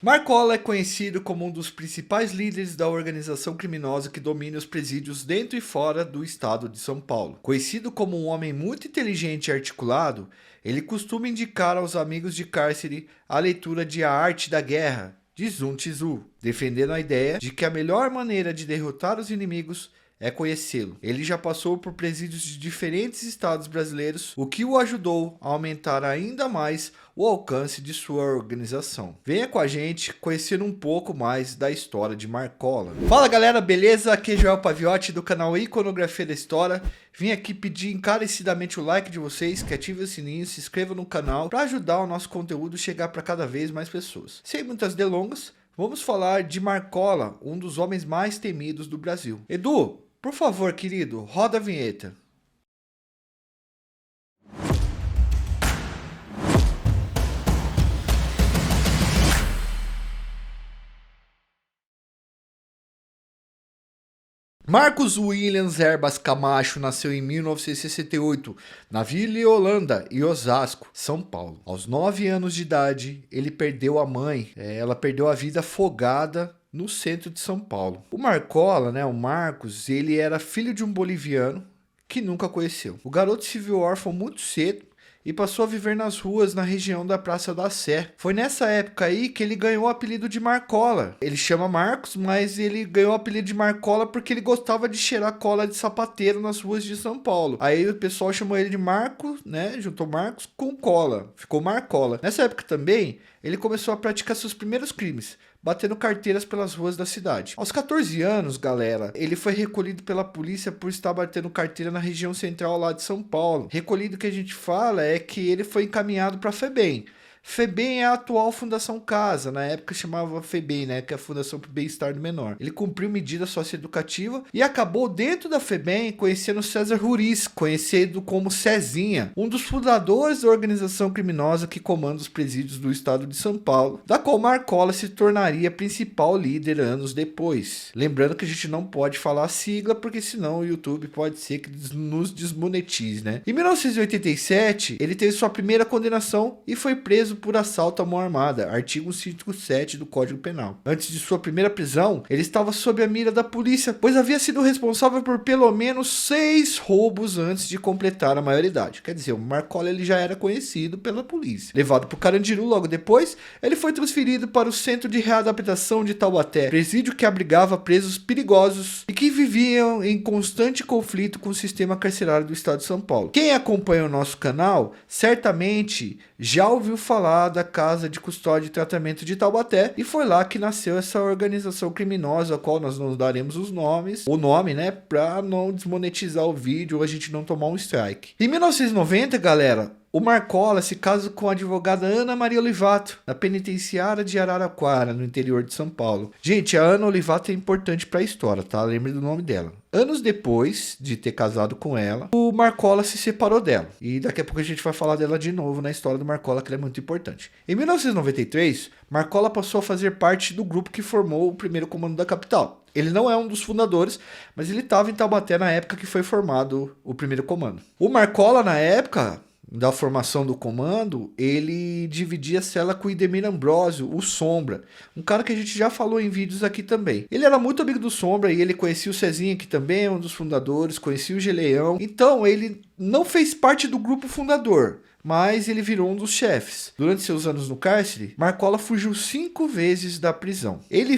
Marcola é conhecido como um dos principais líderes da organização criminosa que domina os presídios dentro e fora do estado de São Paulo. Conhecido como um homem muito inteligente e articulado, ele costuma indicar aos amigos de cárcere a leitura de A Arte da Guerra, de Sun Tzu, defendendo a ideia de que a melhor maneira de derrotar os inimigos é conhecê-lo. Ele já passou por presídios de diferentes estados brasileiros, o que o ajudou a aumentar ainda mais o alcance de sua organização. Venha com a gente conhecer um pouco mais da história de Marcola. Fala galera, beleza? Aqui é Joel Paviotti do canal Iconografia da História. Vim aqui pedir encarecidamente o like de vocês, que ative o sininho, se inscreva no canal para ajudar o nosso conteúdo a chegar para cada vez mais pessoas. Sem muitas delongas, vamos falar de Marcola, um dos homens mais temidos do Brasil. Edu, por favor, querido, roda a vinheta. Marcos Williams Herbas Camacho nasceu em 1968, na Vila Holanda, em Osasco, São Paulo. Aos 9 anos de idade, ele perdeu a mãe. Ela perdeu a vida afogada no centro de São Paulo. O Marcola, o Marcos, ele era filho de um boliviano que nunca conheceu. O garoto se viu órfão muito cedo e passou a viver nas ruas na região da Praça da Sé. Foi nessa época aí que ele ganhou o apelido de Marcola. Ele chama Marcos, mas ele ganhou o apelido de Marcola porque ele gostava de cheirar cola de sapateiro nas ruas de São Paulo. Aí o pessoal chamou ele de Marco, juntou Marcos com cola, ficou Marcola. Nessa época também, ele começou a praticar seus primeiros crimes, batendo carteiras pelas ruas da cidade. Aos 14 anos, galera, ele foi recolhido pela polícia por estar batendo carteira na região central lá de São Paulo. Recolhido que a gente fala é que ele foi encaminhado para a FEBEM. FEBEM é a atual Fundação Casa, na época chamava FEBEM, que é a Fundação para o Bem-Estar do Menor. Ele cumpriu medida socioeducativa e acabou dentro da FEBEM conhecendo César Ruiz, conhecido como Cezinha, um dos fundadores da organização criminosa que comanda os presídios do estado de São Paulo, da qual Marcola se tornaria principal líder anos depois. Lembrando que a gente não pode falar a sigla, porque senão o YouTube pode ser que nos desmonetize, Em 1987, ele teve sua primeira condenação e foi preso por assalto à mão armada, artigo 157 do Código Penal. Antes de sua primeira prisão, ele estava sob a mira da polícia, pois havia sido responsável por pelo menos 6 roubos antes de completar a maioridade. Quer dizer, o Marcola ele já era conhecido pela polícia. Levado para o Carandiru logo depois, ele foi transferido para o Centro de Readaptação de Taubaté, presídio que abrigava presos perigosos e que viviam em constante conflito com o sistema carcerário do estado de São Paulo. Quem acompanha o nosso canal, certamente já ouviu falar da Casa de Custódia e Tratamento de Taubaté, e foi lá que nasceu essa organização criminosa, a qual nós não daremos o nome, para não desmonetizar o vídeo ou a gente não tomar um strike. Em 1990, galera, o Marcola se casa com a advogada Ana Maria Olivato, na penitenciária de Araraquara, no interior de São Paulo. Gente, a Ana Olivato é importante para a história, tá? Lembre do nome dela. Anos depois de ter casado com ela, o Marcola se separou dela. E daqui a pouco a gente vai falar dela de novo na história do Marcola, que ela é muito importante. Em 1993, Marcola passou a fazer parte do grupo que formou o primeiro comando da capital. Ele não é um dos fundadores, mas ele estava em Taubaté na época que foi formado o primeiro comando. O Marcola, na época da formação do comando, ele dividia a cela com o Idemir Ambrósio, o Sombra, um cara que a gente já falou em vídeos aqui também. Ele era muito amigo do Sombra e ele conhecia o Cezinha, que também é um dos fundadores, conhecia o Geleão. Então ele não fez parte do grupo fundador, mas ele virou um dos chefes. Durante seus anos no cárcere, Marcola fugiu 5 vezes da prisão. Ele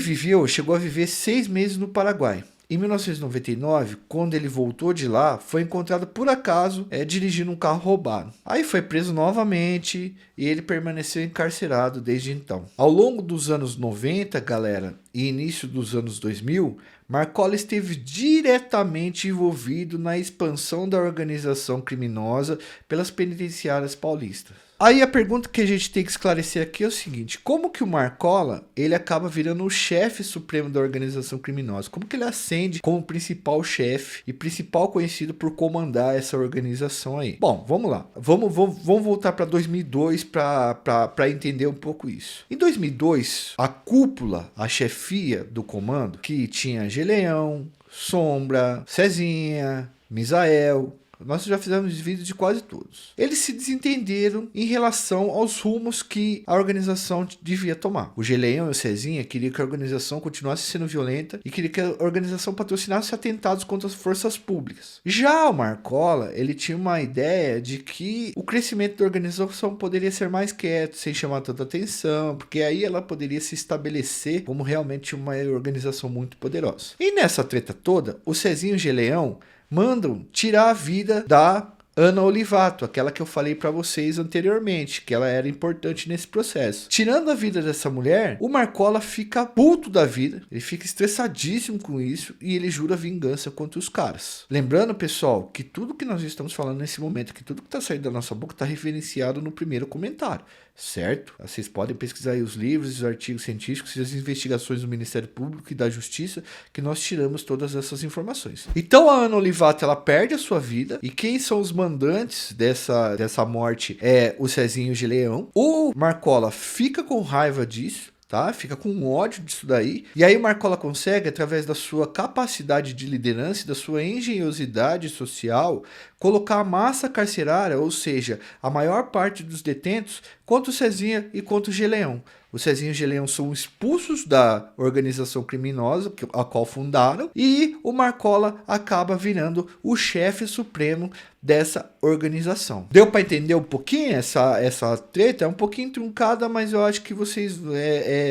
chegou a viver 6 meses no Paraguai. Em 1999, quando ele voltou de lá, foi encontrado por acaso dirigindo um carro roubado. Aí foi preso novamente e ele permaneceu encarcerado desde então. Ao longo dos anos 90, galera, e início dos anos 2000, Marcola esteve diretamente envolvido na expansão da organização criminosa pelas penitenciárias paulistas. Aí a pergunta que a gente tem que esclarecer aqui é o seguinte: como que o Marcola ele acaba virando o chefe supremo da organização criminosa? Como que ele ascende como principal chefe e principal conhecido por comandar essa organização aí? Bom, vamos lá. Vamos voltar para 2002 para entender um pouco isso. Em 2002, a cúpula, a chefia do comando, que tinha Geleão, Sombra, Cezinha, Misael, Nós já fizemos vídeos de quase todos. Eles se desentenderam em relação aos rumos que a organização devia tomar. O Geleão e o Cezinha queriam que a organização continuasse sendo violenta e queriam que a organização patrocinasse atentados contra as forças públicas. Já o Marcola, ele tinha uma ideia de que o crescimento da organização poderia ser mais quieto, sem chamar tanta atenção, porque aí ela poderia se estabelecer como realmente uma organização muito poderosa. E nessa treta toda, o Cezinha e o Geleão mandam tirar a vida da Ana Olivato, aquela que eu falei para vocês anteriormente, que ela era importante nesse processo. Tirando a vida dessa mulher, o Marcola fica puto da vida, ele fica estressadíssimo com isso e ele jura vingança contra os caras. Lembrando, pessoal, que tudo que nós estamos falando nesse momento, que tudo que está saindo da nossa boca está referenciado no primeiro comentário, certo? Vocês podem pesquisar aí os livros, os artigos científicos e as investigações do Ministério Público e da Justiça, que nós tiramos todas essas informações. Então a Ana Olivato, ela perde a sua vida, e quem são os mandantes dessa morte é o Cezinha e o Geleão. O Marcola fica com raiva disso, tá? Fica com ódio disso daí. E aí o Marcola consegue, através da sua capacidade de liderança e da sua engenhosidade social, colocar a massa carcerária, ou seja, a maior parte dos detentos, contra o Cezinha e contra o Geleão. O Cezinha e o Geleão são expulsos da organização criminosa a qual fundaram, e o Marcola acaba virando o chefe supremo dessa organização. Deu para entender um pouquinho essa treta? É um pouquinho truncada, mas eu acho que vocês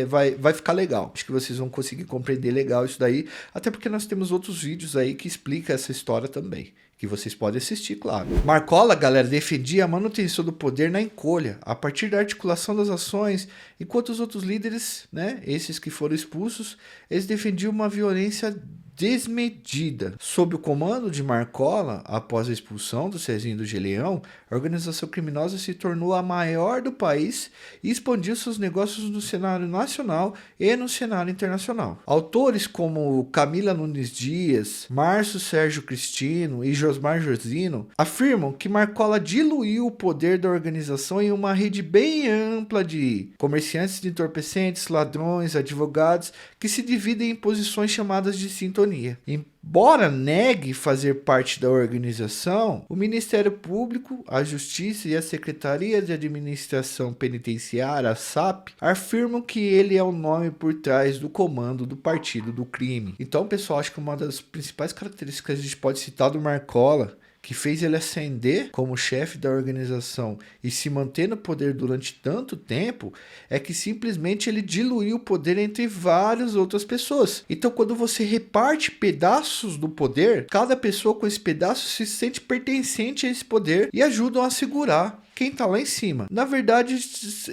vai ficar legal. Acho que vocês vão conseguir compreender legal isso daí, até porque nós temos outros vídeos aí que explicam essa história também, que vocês podem assistir, claro. Marcola, galera, defendia a manutenção do poder na encolha, a partir da articulação das ações, enquanto os outros líderes, né, esses que foram expulsos, eles defendiam uma violência desmedida. Sob o comando de Marcola, após a expulsão do Cezinha e do Geleão, a organização criminosa se tornou a maior do país e expandiu seus negócios no cenário nacional e no cenário internacional. Autores como Camila Nunes Dias, Márcio Sérgio Cristino e Josmar Josino afirmam que Marcola diluiu o poder da organização em uma rede bem ampla de comerciantes de entorpecentes, ladrões, advogados, que se dividem em posições chamadas de sintonia. Embora negue fazer parte da organização, o Ministério Público, a Justiça e a Secretaria de Administração Penitenciária, a SAP, afirmam que ele é o nome por trás do comando do Partido do Crime. Então, pessoal, acho que uma das principais características que a gente pode citar do Marcola, que fez ele ascender como chefe da organização e se manter no poder durante tanto tempo, é que simplesmente ele diluiu o poder entre várias outras pessoas. Então, quando você reparte pedaços do poder, cada pessoa com esse pedaço se sente pertencente a esse poder e ajudam a segurar quem está lá em cima. Na verdade,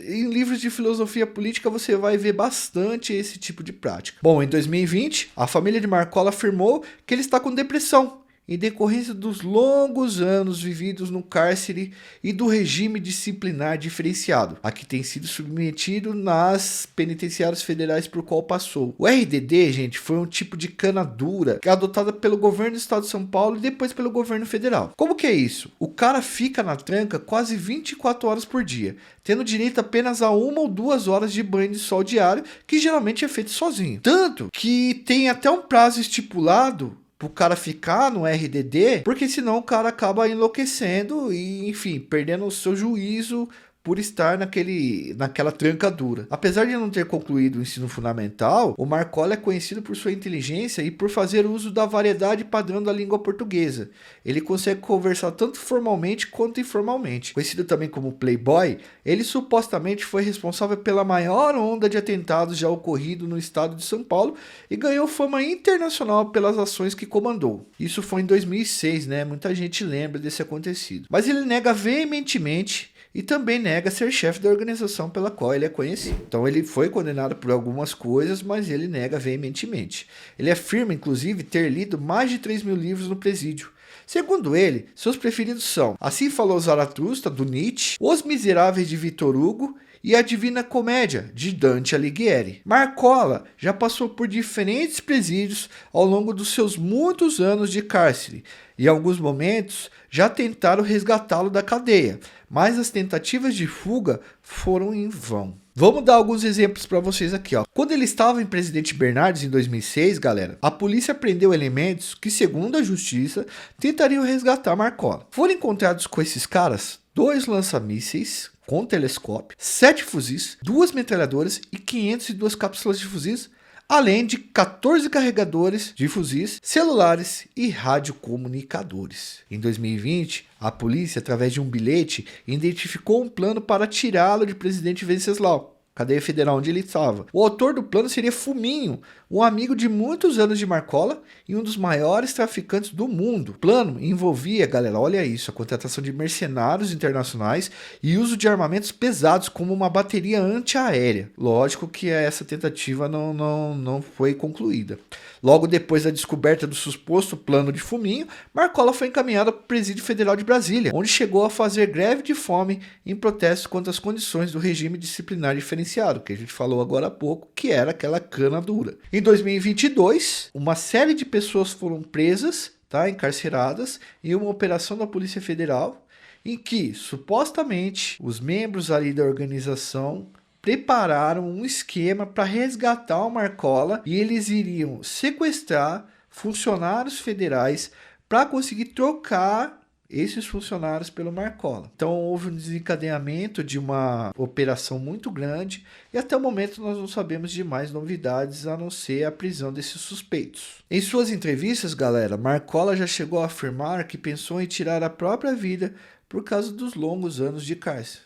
em livros de filosofia política você vai ver bastante esse tipo de prática. Bom, em 2020, a família de Marcola afirmou que ele está com depressão, em decorrência dos longos anos vividos no cárcere e do regime disciplinar diferenciado, a que tem sido submetido nas penitenciárias federais por qual passou. O RDD, gente, foi um tipo de cana dura adotada pelo governo do estado de São Paulo e depois pelo governo federal. Como que é isso? O cara fica na tranca quase 24 horas por dia, tendo direito apenas a 1 ou 2 horas de banho de sol diário, que geralmente é feito sozinho. Tanto que tem até um prazo estipulado pro cara ficar no RDD, porque senão o cara acaba enlouquecendo e, enfim, perdendo o seu juízo por estar naquela trancadura. Apesar de não ter concluído o ensino fundamental, o Marcola é conhecido por sua inteligência e por fazer uso da variedade padrão da língua portuguesa. Ele consegue conversar tanto formalmente quanto informalmente. Conhecido também como Playboy, ele supostamente foi responsável pela maior onda de atentados já ocorrido no estado de São Paulo e ganhou fama internacional pelas ações que comandou. Isso foi em 2006, né? Muita gente lembra desse acontecido. Mas ele nega veementemente e também nega ser chefe da organização pela qual ele é conhecido. Então ele foi condenado por algumas coisas, mas ele nega veementemente. Ele afirma, inclusive, ter lido mais de 3.000 livros no presídio. Segundo ele, seus preferidos são Assim Falou Zaratustra, do Nietzsche, Os Miseráveis, de Victor Hugo e A Divina Comédia, de Dante Alighieri. Marcola já passou por diferentes presídios ao longo dos seus muitos anos de cárcere, e em alguns momentos já tentaram resgatá-lo da cadeia, mas as tentativas de fuga foram em vão. Vamos dar alguns exemplos para vocês aqui, ó. Quando ele estava em Presidente Bernardes em 2006, galera, a polícia prendeu elementos que, segundo a justiça, tentariam resgatar Marcola. Foram encontrados com esses caras 2 lança-mísseis com telescópio, 7 fuzis, 2 metralhadoras e 502 cápsulas de fuzis, além de 14 carregadores de fuzis, celulares e radiocomunicadores. Em 2020, a polícia, através de um bilhete, identificou um plano para tirá-lo de Presidente Venceslau, cadeia federal onde ele estava. O autor do plano seria Fuminho, um amigo de muitos anos de Marcola e um dos maiores traficantes do mundo. O plano envolvia, galera, olha isso, a contratação de mercenários internacionais e uso de armamentos pesados como uma bateria antiaérea. Lógico que essa tentativa não foi concluída. Logo depois da descoberta do suposto plano de Fuminho, Marcola foi encaminhado para o Presídio Federal de Brasília, onde chegou a fazer greve de fome em protesto contra as condições do regime disciplinar diferenciado, que a gente falou agora há pouco, que era aquela cana dura. Em 2022, uma série de pessoas foram presas, encarceradas, em uma operação da Polícia Federal, em que, supostamente, os membros ali da organização prepararam um esquema para resgatar o Marcola e eles iriam sequestrar funcionários federais para conseguir trocar esses funcionários pelo Marcola. Então houve um desencadeamento de uma operação muito grande e até o momento nós não sabemos de mais novidades a não ser a prisão desses suspeitos. Em suas entrevistas, galera, Marcola já chegou a afirmar que pensou em tirar a própria vida por causa dos longos anos de cárcere,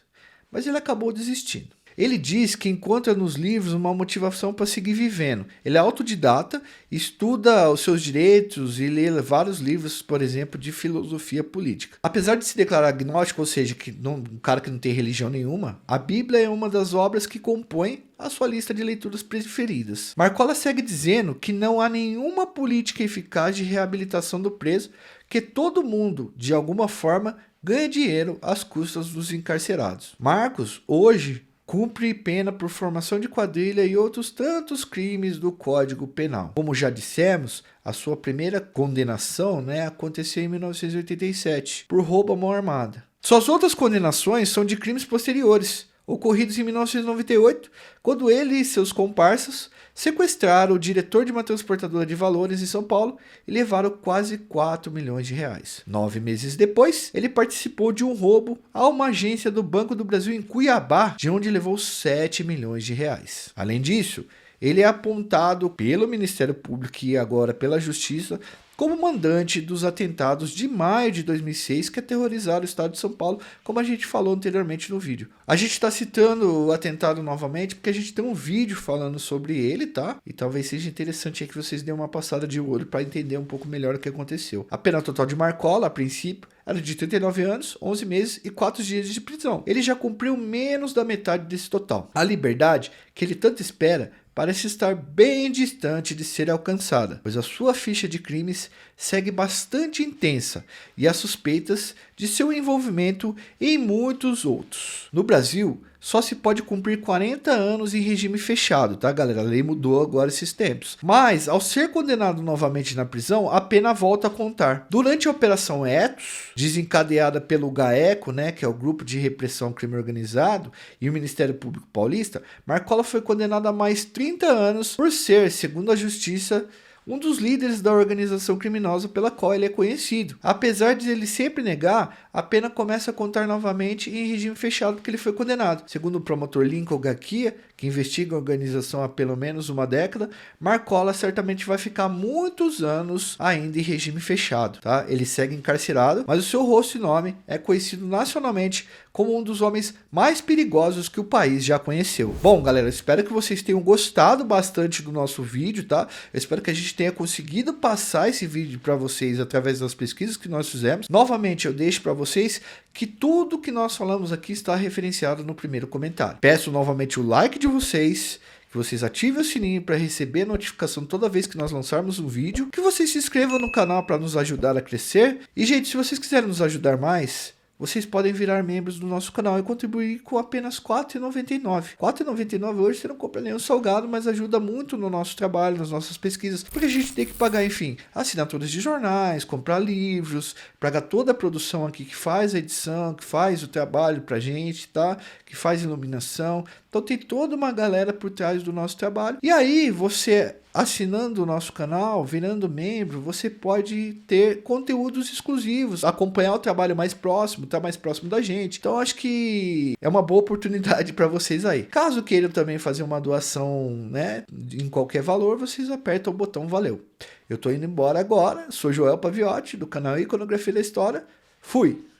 mas ele acabou desistindo. Ele diz que encontra nos livros uma motivação para seguir vivendo. Ele é autodidata, estuda os seus direitos e lê vários livros, por exemplo, de filosofia política. Apesar de se declarar agnóstico, ou seja, um cara que não tem religião nenhuma, a Bíblia é uma das obras que compõe a sua lista de leituras preferidas. Marcola segue dizendo que não há nenhuma política eficaz de reabilitação do preso, que todo mundo, de alguma forma, ganha dinheiro às custas dos encarcerados. Marcos, hoje, cumpre pena por formação de quadrilha e outros tantos crimes do Código Penal. Como já dissemos, a sua primeira condenação aconteceu em 1987, por roubo à mão armada. Suas outras condenações são de crimes posteriores, ocorridos em 1998, quando ele e seus comparsas sequestraram o diretor de uma transportadora de valores em São Paulo e levaram quase 4 milhões de reais. 9 meses depois, ele participou de um roubo a uma agência do Banco do Brasil em Cuiabá, de onde levou 7 milhões de reais. Além disso, ele é apontado pelo Ministério Público e agora pela Justiça como mandante dos atentados de maio de 2006 que aterrorizaram o estado de São Paulo, como a gente falou anteriormente no vídeo. A gente está citando o atentado novamente porque a gente tem um vídeo falando sobre ele, tá? E talvez seja interessante aí que vocês dêem uma passada de olho para entender um pouco melhor o que aconteceu. A pena total de Marcola, a princípio, era de 39 anos, 11 meses e 4 dias de prisão. Ele já cumpriu menos da metade desse total. A liberdade, que ele tanto espera, parece estar bem distante de ser alcançada, pois a sua ficha de crimes segue bastante intensa e há suspeitas de seu envolvimento em muitos outros. No Brasil, só se pode cumprir 40 anos em regime fechado, tá, galera? A lei mudou agora esses tempos. Mas, ao ser condenado novamente na prisão, a pena volta a contar. Durante a Operação Etos, desencadeada pelo GAECO, que é o Grupo de Repressão ao Crime Organizado, e o Ministério Público Paulista, Marcola foi condenado a mais 30 anos por ser, segundo a Justiça, um dos líderes da organização criminosa pela qual ele é conhecido. Apesar de ele sempre negar, a pena começa a contar novamente em regime fechado porque ele foi condenado. Segundo o promotor Lincoln Gakia, que investiga a organização há pelo menos uma década, Marcola certamente vai ficar muitos anos ainda em regime fechado, tá? Ele segue encarcerado, mas o seu rosto e nome é conhecido nacionalmente como um dos homens mais perigosos que o país já conheceu. Bom, galera, espero que vocês tenham gostado bastante do nosso vídeo, tá? Eu espero que a gente tenha conseguido passar esse vídeo para vocês através das pesquisas que nós fizemos. Novamente, eu deixo para vocês que tudo que nós falamos aqui está referenciado no primeiro comentário. Peço novamente o like de vocês, que vocês ativem o sininho para receber notificação toda vez que nós lançarmos um vídeo, que vocês se inscrevam no canal para nos ajudar a crescer. E, gente, se vocês quiserem nos ajudar mais, vocês podem virar membros do nosso canal e contribuir com apenas R$ 4,99. R$ 4,99 hoje você não compra nenhum salgado, mas ajuda muito no nosso trabalho, nas nossas pesquisas, porque a gente tem que pagar, enfim, assinaturas de jornais, comprar livros, pagar toda a produção aqui que faz a edição, que faz o trabalho pra gente, tá? Que faz iluminação. Então tem toda uma galera por trás do nosso trabalho. E aí, você assinando o nosso canal, virando membro, você pode ter conteúdos exclusivos, acompanhar o trabalho mais próximo, tá mais próximo da gente. Então acho que é uma boa oportunidade para vocês aí. Caso queiram também fazer uma doação, né, em qualquer valor, vocês apertam o botão valeu. Eu tô indo embora agora, sou Joel Paviotti, do canal Iconografia da História. Fui!